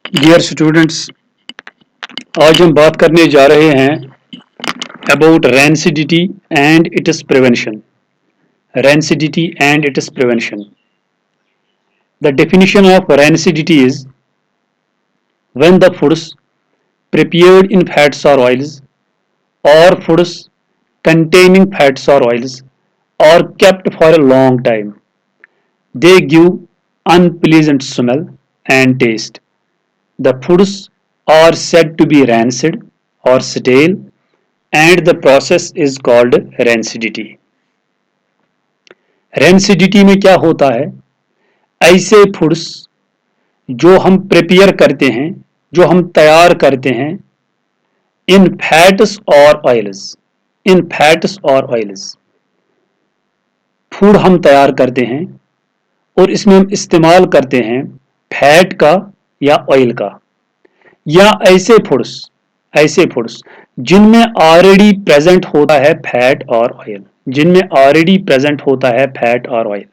Dear students, आज हम बात करने जा रहे हैं about rancidity and its prevention. Rancidity and its prevention. The definition of rancidity is when the foods prepared in fats or oils or foods containing fats or oils are kept for a long time. They give unpleasant smell and taste. The foods are said to be rancid or stale and the process is called rancidity. Rancidity में क्या होता है? ऐसे foods जो हम prepare करते हैं, जो हम तैयार करते हैं इन फैट्स और ऑयल्स, फूड हम तैयार करते हैं और इसमें हम इस्तेमाल करते हैं फैट का या ऑयल का, या ऐसे फूड्स जिनमें ऑलरेडी प्रेजेंट होता है फैट और ऑयल।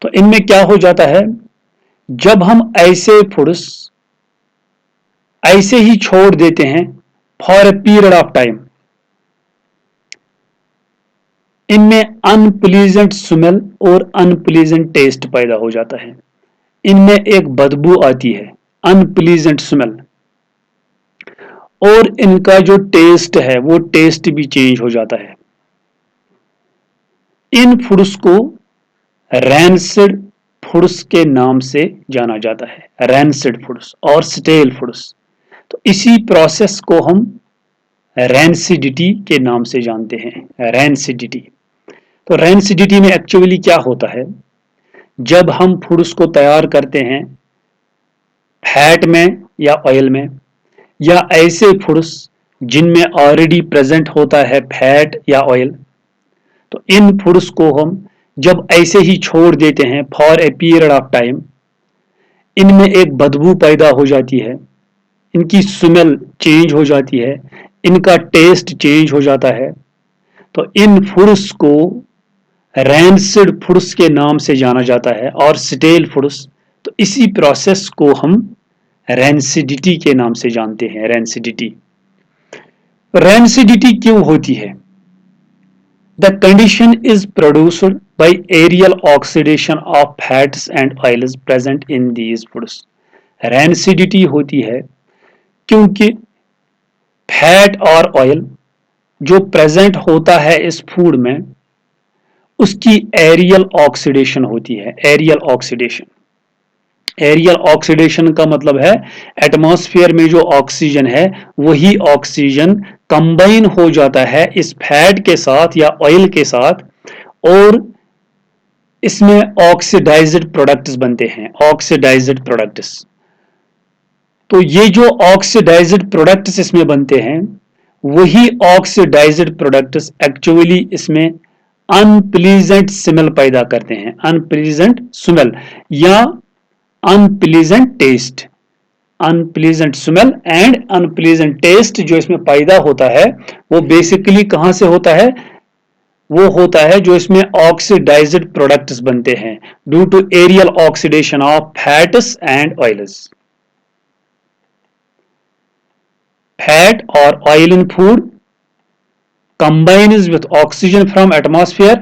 तो इनमें क्या हो जाता है, जब हम ऐसे फूड्स ऐसे ही छोड़ देते हैं for a period of time, इनमें अनप्लीजेंट स्मेल और अनप्लीजेंट टेस्ट पैदा हो जाता है। इनमें एक बदबू आती है, अनप्लीजेंट स्मेल, और इनका जो टेस्ट है वो टेस्ट भी चेंज हो जाता है। इन फूड्स को रैंसिड फूड्स के नाम से जाना जाता है, रैंसिड फूड्स और स्टेल फूड्स। तो इसी प्रोसेस को हम रैंसिडिटी के नाम से जानते हैं, रैंसिडिटी। तो रैंसिडिटी में एक्चुअली क्या होता है, जब हम फूड्स को तैयार करते हैं फैट में या ऑयल में, या ऐसे फूड्स जिनमें ऑलरेडी प्रेजेंट होता है फैट या ऑयल, तो इन फूड्स को हम जब ऐसे ही छोड़ देते हैं for a period of time, इनमें एक बदबू पैदा हो जाती है, इनकी स्मेल चेंज हो जाती है, इनका टेस्ट चेंज हो जाता है। तो इन फूड्स को रैंसिड फूड्स के नाम से जाना जाता है और स्टेल फूड्स। तो इसी प्रोसेस को हम रैंसिडिटी के नाम से जानते हैं, रैंसिडिटी। रैंसिडिटी क्यों होती है? The condition is produced by aerial oxidation of fats and oils present in these foods. Rancidity होती है क्योंकि फैट और ऑयल जो प्रेजेंट होता है इस फूड में, उसकी एरियल ऑक्सीडेशन होती है। एरियल ऑक्सीडेशन का मतलब है एटमॉस्फेयर में जो ऑक्सीजन है वही ऑक्सीजन कंबाइन हो जाता है इस फैट के साथ या ऑयल के साथ, और इसमें ऑक्सीडाइज्ड प्रोडक्ट्स बनते हैं, ऑक्सीडाइज्ड प्रोडक्ट्स। तो ये जो ऑक्सीडाइज्ड प्रोडक्ट्स इसमें बनते हैं, वही ऑक्सीडाइज्ड प्रोडक्ट्स एक्चुअली इसमें अनप्लीजेंट स्मेल पैदा करते हैं, अनप्लीजेंट स्मेल या unpleasant taste. Unpleasant smell and unpleasant taste जो इसमें पैदा होता है वो बेसिकली कहां से होता है? वो होता है जो इसमें ऑक्सीडाइज्ड प्रोडक्ट्स बनते हैं due to aerial oxidation of fats and oils. Fat और oil in food combines with oxygen from atmosphere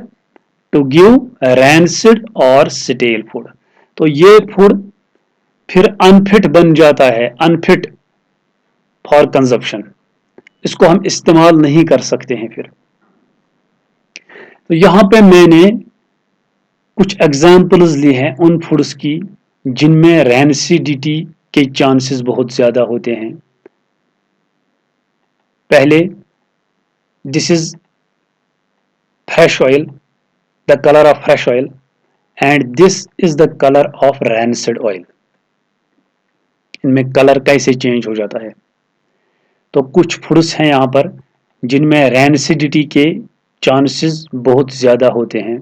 to give rancid और stale food। तो ये फूड फिर अनफिट बन जाता है, अनफिट फॉर कंजप्शन, इसको हम इस्तेमाल नहीं कर सकते हैं फिर। तो यहां पे मैंने कुछ एग्जाम्पल्स ली हैं उन फूड्स की जिनमें रैंसिडिटी के चांसेस बहुत ज्यादा होते हैं। पहले, this is fresh oil, the color of fresh oil, and this is the color of rancid oil। इनमें कलर कैसे चेंज हो जाता है? तो कुछ फूड्स हैं यहाँ पर जिनमें रैंसिडिटी के चांसेस बहुत ज़्यादा होते हैं,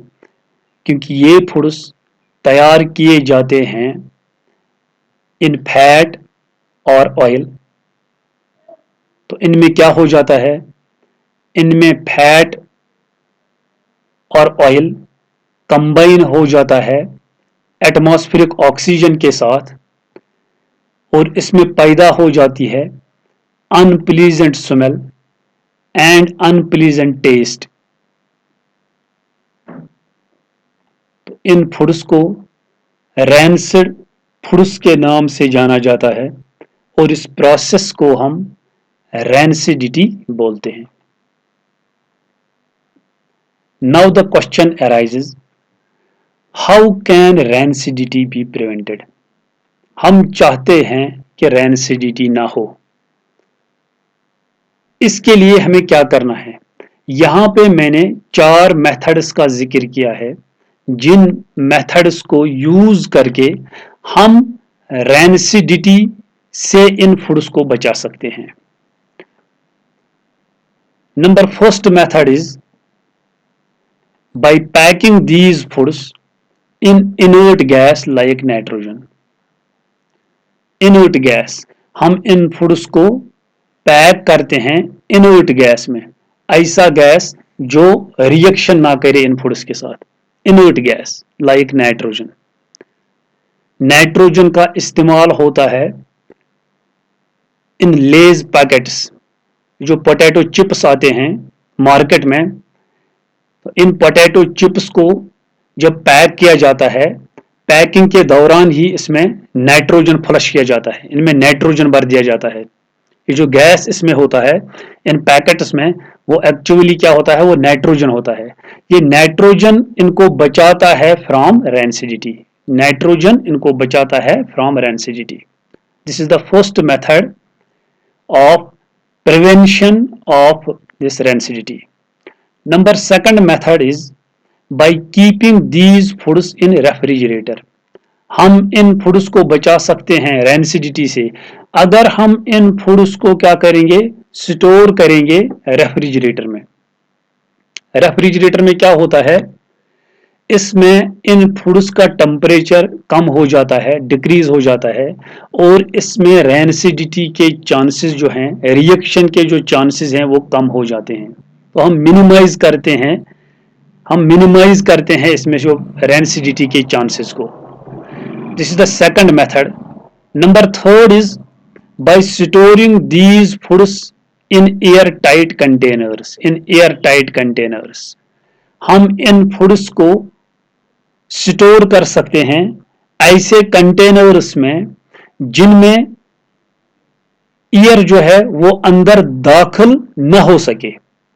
क्योंकि ये फूड्स तैयार किए जाते हैं इन फैट और ऑयल। तो इनमें क्या हो जाता है, इनमें फैट और ऑयल कंबाइन हो जाता है एटमॉस्फेरिक ऑक्सीजन के साथ, और इसमें पैदा हो जाती है unpleasant smell and unpleasant taste. तो इन फूड्स को रैंसिड फूड्स के नाम से जाना जाता है और इस प्रोसेस को हम रैंसिडिटी बोलते हैं। Now the question arises, how can rancidity be prevented? हम चाहते हैं कि रैंसिडिटी ना हो, इसके लिए हमें क्या करना है? यहां पे मैंने 4 मेथड्स का जिक्र किया है, जिन मेथड्स को यूज करके हम रैंसिडिटी से इन फूड्स को बचा सकते हैं। Number first method is by packing these foods in inert gas like nitrogen. Inert gas, हम इन फूड्स को पैक करते हैं इनर्ट गैस में, ऐसा गैस जो रिएक्शन ना करे इन फूड्स के साथ, inert gas like nitrogen. Nitrogen का इस्तेमाल होता है इन लेज पैकेट्स, जो पोटैटो चिप्स आते हैं मार्केट में, तो इन पोटैटो चिप्स को जब पैक किया जाता है, पैकिंग के दौरान ही इसमें नाइट्रोजन फ्लश किया जाता है, इनमें नाइट्रोजन भर दिया जाता है। ये जो गैस इसमें होता है इन पैकेट्स में, वो एक्चुअली क्या होता है, वो नाइट्रोजन होता है। ये नाइट्रोजन इनको बचाता है फ्रॉम रैंसिडिटी, नाइट्रोजन इनको बचाता है from rancidity. This is the first method of prevention of this rancidity. Number second method is by keeping these foods in refrigerator. हम इन फूड्स को बचा सकते हैं रैंसिडिटी से अगर हम इन फूड्स को क्या करेंगे, स्टोर करेंगे रेफ्रिजरेटर में। रेफ्रिजरेटर में क्या होता है, इसमें इन फूड्स का टेम्परेचर कम हो जाता है, डिक्रीज हो जाता है, और इसमें रैंसिडिटी के चांसेस जो हैं, रिएक्शन के जो चांसेस हैं वो कम हो जाते हैं। तो हम मिनिमाइज करते हैं इसमें जो रैंसिडिटी के चांसेस को। This is the second method. Number third is by storing these foods in air tight containers. हम इन फूड्स को स्टोर कर सकते हैं ऐसे कंटेनर्स में जिनमें एयर जो है वो अंदर दाखिल न हो सके।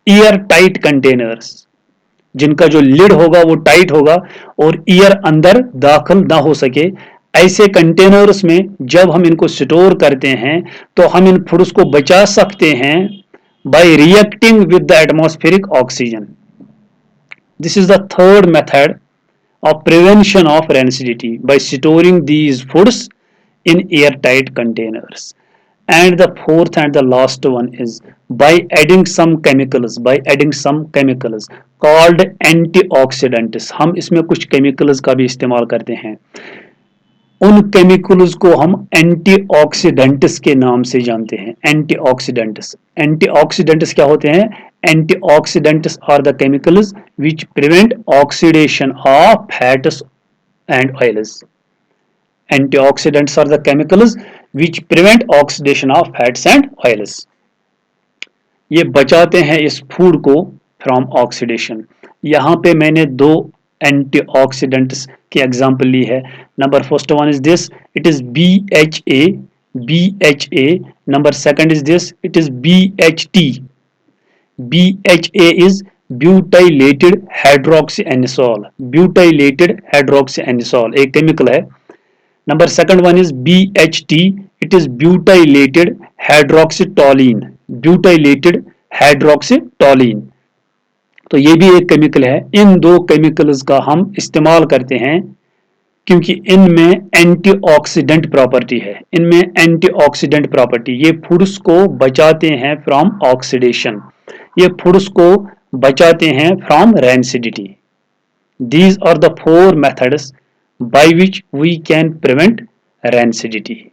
एयर टाइट कंटेनर्स, जिनका जो लिड होगा वो टाइट होगा और एयर अंदर दाखिल ना हो सके, ऐसे कंटेनर्स में जब हम इनको स्टोर करते हैं तो हम इन फूड्स को बचा सकते हैं bye reacting with the atmospheric oxygen. This is the third method of prevention of rancidity by storing these foods in airtight containers. And the fourth and the last one is by adding some chemicals called antioxidants. हम इसमें कुछ chemicals का भी इस्तेमाल करते हैं, उन chemicals को हम एंटीऑक्सीडेंट्स के नाम से जानते हैं। एंटीऑक्सीडेंट्स क्या होते हैं? Antioxidants are the chemicals which prevent oxidation of fats and oils. Antioxidants are the chemicals which prevent oxidation of fats and oils. ये बचाते हैं इस फूड को फ्रॉम ऑक्सीडेशन। यहाँ पे मैंने 2 एंटीऑक्सीडेंट्स की एग्जांपल ली है। Number first one is this, it is BHA। Number second is this, it is BHT। BHA is butylated hydroxyanisole. एक केमिकल है। Number second one is BHT, it is butylated hydroxytoluene. तो ये भी एक chemical है। इन 2 chemicals का हम इस्तेमाल करते हैं क्योंकि इनमें एंटीऑक्सीडेंट प्रॉपर्टी है। ये फूड्स को बचाते हैं फ्रॉम ऑक्सीडेशन, ये फूड्स को बचाते हैं from rancidity. These are the 4 methods by which we can prevent rancidity.